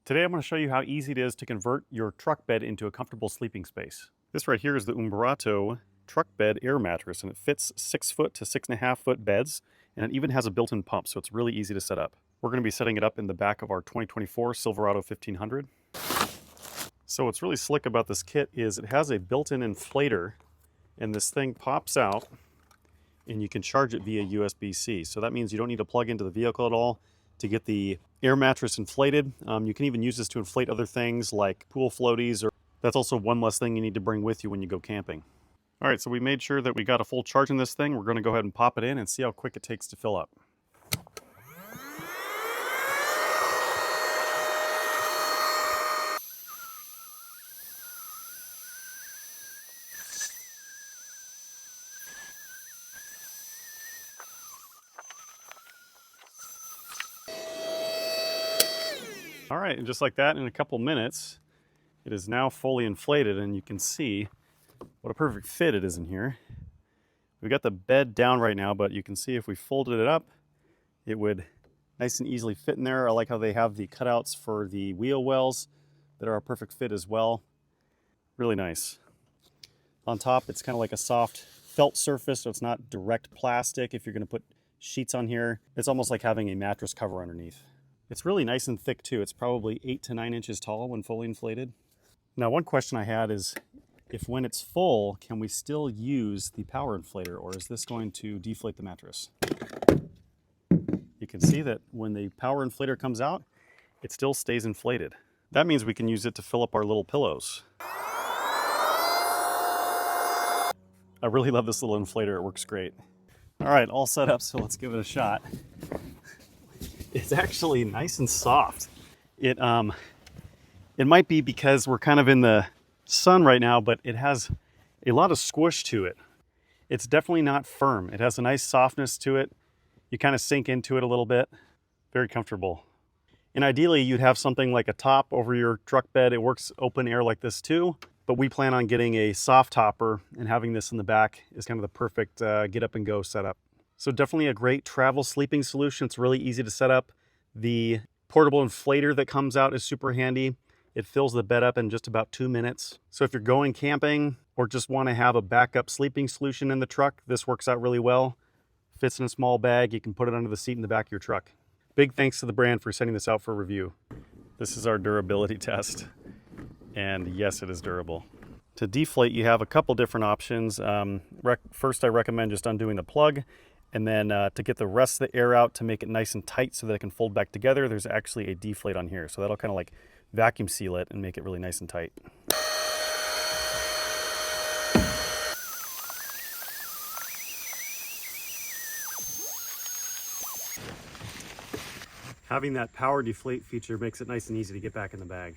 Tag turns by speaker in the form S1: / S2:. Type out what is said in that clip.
S1: Today I'm going to show you how easy it is to convert your truck bed into a comfortable sleeping space. This right here is the Umbrauto truck bed air mattress, and it fits 6 foot to 6.5 foot beds, and it even has a built-in pump, so it's really easy to set up. We're going to be setting it up in the back of our 2024 Silverado 1500. So what's really slick about this kit is it has a built-in inflator, and this thing pops out and you can charge it via USB-C. So that means you don't need to plug into the vehicle at all to get the air mattress inflated. You can even use this to inflate other things like pool floaties, or that's also one less thing you need to bring with you when you go camping. All right, so we made sure that we got a full charge in this thing. We're going to go ahead and pop it in and see how quick it takes to fill up. All right, and just like that, in a couple minutes, it is now fully inflated, and you can see what a perfect fit it is in here. We've got the bed down right now, but you can see if we folded it up, it would nice and easily fit in there. I like how they have the cutouts for the wheel wells that are a perfect fit as well. Really nice. On top, it's kind of like a soft felt surface, so it's not direct plastic. If you're going to put sheets on here, it's almost like having a mattress cover underneath. It's really nice and thick too. It's probably 8 to 9 inches tall when fully inflated. Now, one question I had is, if when it's full, can we still use the power inflator, or is this going to deflate the mattress? You can see that when the power inflator comes out, it still stays inflated. That means we can use it to fill up our little pillows. I really love this little inflator. It works great. All right, all set up, so let's give it a shot. It's actually nice and soft. It might be because we're kind of in the sun right now, but it has a lot of squish to it. It's definitely not firm. It has a nice softness to it. You kind of sink into it a little bit. Very comfortable. And ideally, you'd have something like a top over your truck bed. It works open air like this too, but we plan on getting a soft topper, and having this in the back is kind of the perfect get up and go setup. So definitely a great travel sleeping solution. It's really easy to set up. The portable inflator that comes out is super handy. It fills the bed up in just about 2 minutes. So if you're going camping or just want to have a backup sleeping solution in the truck, this works out really well. Fits in a small bag. You can put it under the seat in the back of your truck. Big thanks to the brand for sending this out for review. This is our durability test. And yes, it is durable. To deflate, you have a couple different options. First, I recommend just undoing the plug. And then to get the rest of the air out, to make it nice and tight so that it can fold back together, there's actually a deflate on here. So that'll kind of like vacuum seal it and make it really nice and tight. Having that power deflate feature makes it nice and easy to get back in the bag.